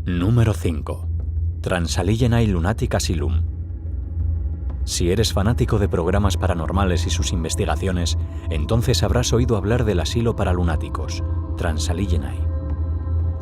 Número 5. Transylvania Lunatic Asylum. Si eres fanático de programas paranormales y sus investigaciones, entonces habrás oído hablar del asilo para lunáticos, Transylvania.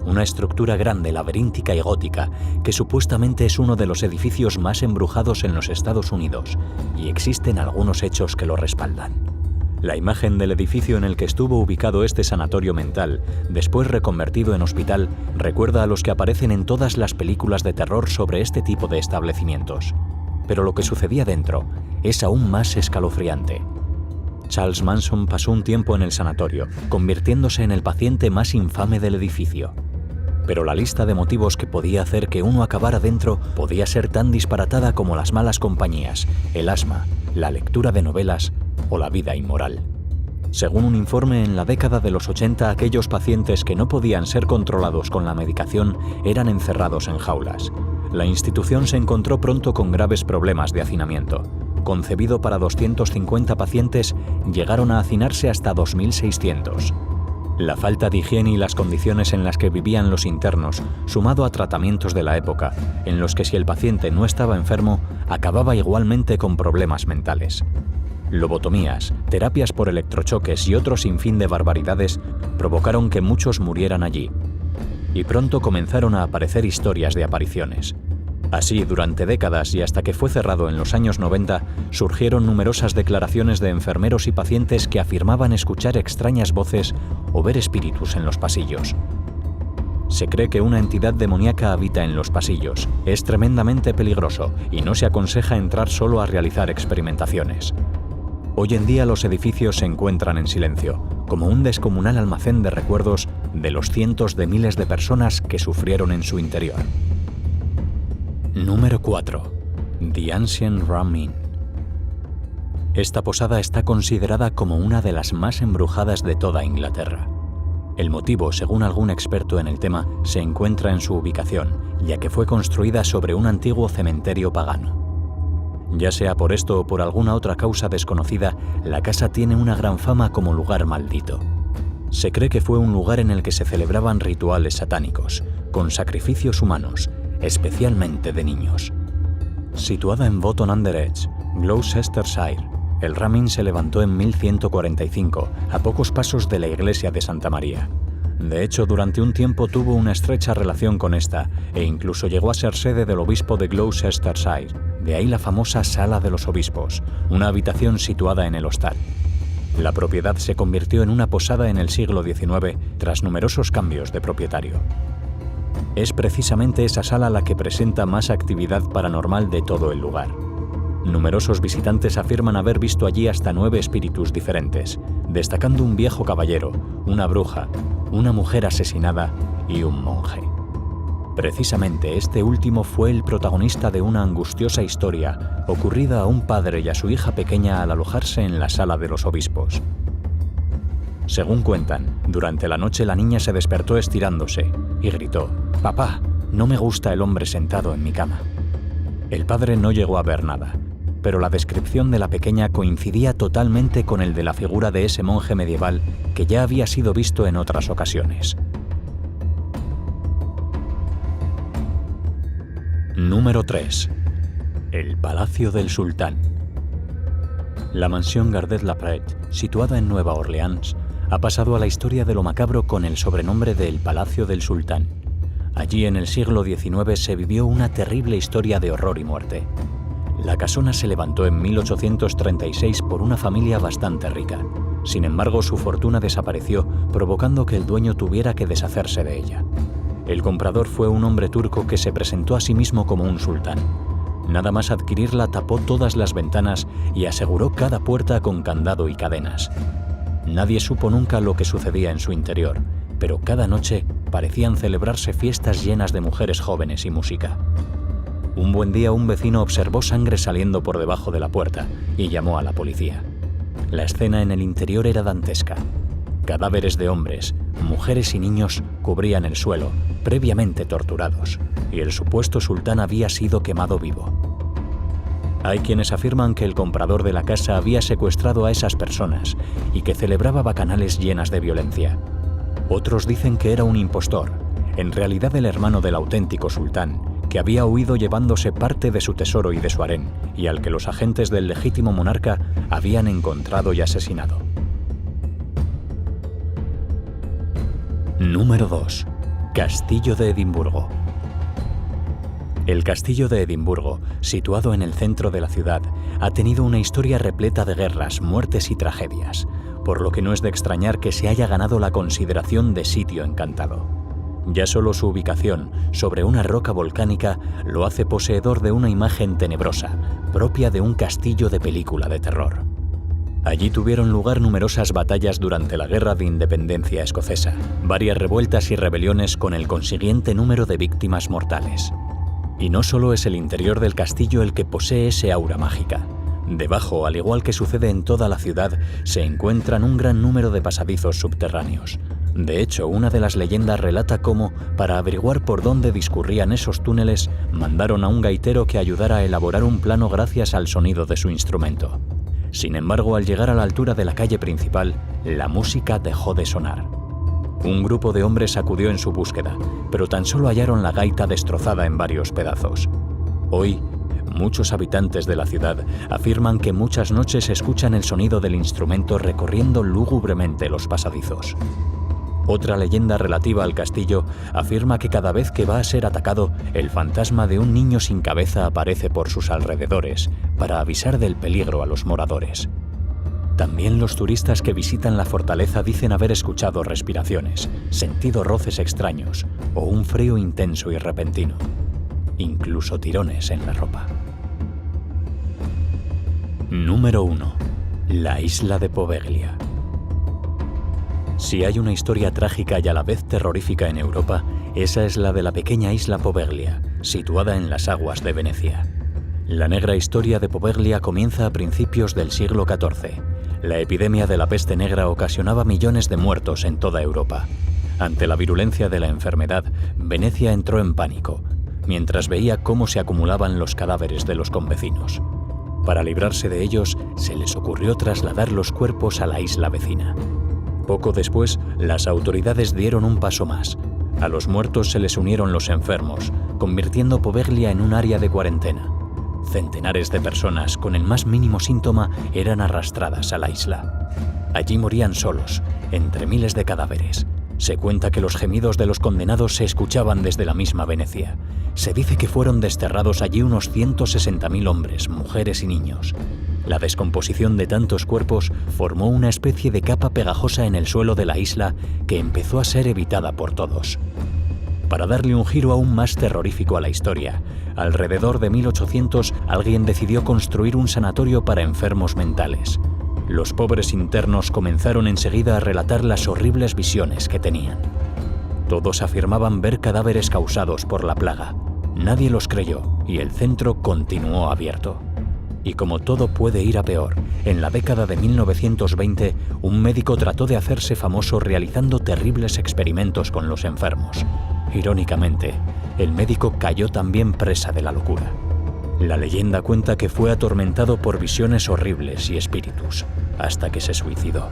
Una estructura grande, laberíntica y gótica, que supuestamente es uno de los edificios más embrujados en los Estados Unidos, y existen algunos hechos que lo respaldan. La imagen del edificio en el que estuvo ubicado este sanatorio mental, después reconvertido en hospital, recuerda a los que aparecen en todas las películas de terror sobre este tipo de establecimientos. Pero lo que sucedía dentro es aún más escalofriante. Charles Manson pasó un tiempo en el sanatorio, convirtiéndose en el paciente más infame del edificio. Pero la lista de motivos que podía hacer que uno acabara dentro podía ser tan disparatada como las malas compañías, el asma, la lectura de novelas o la vida inmoral. Según un informe, en la década de los 80, aquellos pacientes que no podían ser controlados con la medicación eran encerrados en jaulas. La institución se encontró pronto con graves problemas de hacinamiento. Concebido para 250 pacientes, llegaron a hacinarse hasta 2.600. La falta de higiene y las condiciones en las que vivían los internos, sumado a tratamientos de la época, en los que si el paciente no estaba enfermo, acababa igualmente con problemas mentales. Lobotomías, terapias por electrochoques y otro sinfín de barbaridades provocaron que muchos murieran allí. Y pronto comenzaron a aparecer historias de apariciones. Así, durante décadas y hasta que fue cerrado en los años 90, surgieron numerosas declaraciones de enfermeros y pacientes que afirmaban escuchar extrañas voces o ver espíritus en los pasillos. Se cree que una entidad demoníaca habita en los pasillos. Es tremendamente peligroso y no se aconseja entrar solo a realizar experimentaciones. Hoy en día los edificios se encuentran en silencio, como un descomunal almacén de recuerdos de los cientos de miles de personas que sufrieron en su interior. Número 4. The Ancient Rum Inn. Esta posada está considerada como una de las más embrujadas de toda Inglaterra. El motivo, según algún experto en el tema, se encuentra en su ubicación, ya que fue construida sobre un antiguo cementerio pagano. Ya sea por esto o por alguna otra causa desconocida, la casa tiene una gran fama como lugar maldito. Se cree que fue un lugar en el que se celebraban rituales satánicos, con sacrificios humanos, especialmente de niños. Situada en Botton-under-Edge, Gloucestershire, el Rum Inn se levantó en 1145, a pocos pasos de la iglesia de Santa María. De hecho, durante un tiempo tuvo una estrecha relación con esta, e incluso llegó a ser sede del obispo de Gloucestershire, de ahí la famosa Sala de los Obispos, una habitación situada en el hostal. La propiedad se convirtió en una posada en el siglo XIX, tras numerosos cambios de propietario. Es precisamente esa sala la que presenta más actividad paranormal de todo el lugar. Numerosos visitantes afirman haber visto allí hasta 9 espíritus diferentes, destacando un viejo caballero, una bruja, una mujer asesinada y un monje. Precisamente este último fue el protagonista de una angustiosa historia ocurrida a un padre y a su hija pequeña al alojarse en la Sala de los Obispos. Según cuentan, durante la noche la niña se despertó estirándose y gritó: «Papá, no me gusta el hombre sentado en mi cama». El padre no llegó a ver nada, pero la descripción de la pequeña coincidía totalmente con el de la figura de ese monje medieval que ya había sido visto en otras ocasiones. Número 3. El Palacio del Sultán. La mansión Gardet-la-Prette, situada en Nueva Orleans, ha pasado a la historia de lo macabro con el sobrenombre de El Palacio del Sultán. Allí en el siglo XIX se vivió una terrible historia de horror y muerte. La casona se levantó en 1836 por una familia bastante rica. Sin embargo, su fortuna desapareció, provocando que el dueño tuviera que deshacerse de ella. El comprador fue un hombre turco que se presentó a sí mismo como un sultán. Nada más adquirirla, tapó todas las ventanas y aseguró cada puerta con candado y cadenas. Nadie supo nunca lo que sucedía en su interior, pero cada noche parecían celebrarse fiestas llenas de mujeres jóvenes y música. Un buen día un vecino observó sangre saliendo por debajo de la puerta y llamó a la policía. La escena en el interior era dantesca. Cadáveres de hombres, mujeres y niños cubrían el suelo, previamente torturados, y el supuesto sultán había sido quemado vivo. Hay quienes afirman que el comprador de la casa había secuestrado a esas personas y que celebraba bacanales llenas de violencia. Otros dicen que era un impostor, en realidad el hermano del auténtico sultán, que había huido llevándose parte de su tesoro y de su harén, y al que los agentes del legítimo monarca habían encontrado y asesinado. Número 2. Castillo de Edimburgo. El Castillo de Edimburgo, situado en el centro de la ciudad, ha tenido una historia repleta de guerras, muertes y tragedias, por lo que no es de extrañar que se haya ganado la consideración de sitio encantado. Ya solo su ubicación, sobre una roca volcánica, lo hace poseedor de una imagen tenebrosa, propia de un castillo de película de terror. Allí tuvieron lugar numerosas batallas durante la Guerra de Independencia escocesa, varias revueltas y rebeliones con el consiguiente número de víctimas mortales. Y no solo es el interior del castillo el que posee ese aura mágica. Debajo, al igual que sucede en toda la ciudad, se encuentran un gran número de pasadizos subterráneos. De hecho, una de las leyendas relata cómo, para averiguar por dónde discurrían esos túneles, mandaron a un gaitero que ayudara a elaborar un plano gracias al sonido de su instrumento. Sin embargo, al llegar a la altura de la calle principal, la música dejó de sonar. Un grupo de hombres acudió en su búsqueda, pero tan solo hallaron la gaita destrozada en varios pedazos. Hoy, muchos habitantes de la ciudad afirman que muchas noches escuchan el sonido del instrumento recorriendo lúgubremente los pasadizos. Otra leyenda relativa al castillo afirma que cada vez que va a ser atacado, el fantasma de un niño sin cabeza aparece por sus alrededores para avisar del peligro a los moradores. También los turistas que visitan la fortaleza dicen haber escuchado respiraciones, sentido roces extraños o un frío intenso y repentino, incluso tirones en la ropa. Número 1. La isla de Poveglia. Si hay una historia trágica y a la vez terrorífica en Europa, esa es la de la pequeña isla Poveglia, situada en las aguas de Venecia. La negra historia de Poveglia comienza a principios del siglo XIV. La epidemia de la peste negra ocasionaba millones de muertos en toda Europa. Ante la virulencia de la enfermedad, Venecia entró en pánico, mientras veía cómo se acumulaban los cadáveres de los convecinos. Para librarse de ellos, se les ocurrió trasladar los cuerpos a la isla vecina. Poco después, las autoridades dieron un paso más. A los muertos se les unieron los enfermos, convirtiendo Poveglia en un área de cuarentena. Centenares de personas con el más mínimo síntoma eran arrastradas a la isla. Allí morían solos, entre miles de cadáveres. Se cuenta que los gemidos de los condenados se escuchaban desde la misma Venecia. Se dice que fueron desterrados allí unos 160.000 hombres, mujeres y niños. La descomposición de tantos cuerpos formó una especie de capa pegajosa en el suelo de la isla que empezó a ser evitada por todos. Para darle un giro aún más terrorífico a la historia, alrededor de 1800 alguien decidió construir un sanatorio para enfermos mentales. Los pobres internos comenzaron enseguida a relatar las horribles visiones que tenían. Todos afirmaban ver cadáveres causados por la plaga. Nadie los creyó y el centro continuó abierto. Y como todo puede ir a peor, en la década de 1920, un médico trató de hacerse famoso realizando terribles experimentos con los enfermos. Irónicamente, el médico cayó también presa de la locura. La leyenda cuenta que fue atormentado por visiones horribles y espíritus, hasta que se suicidó.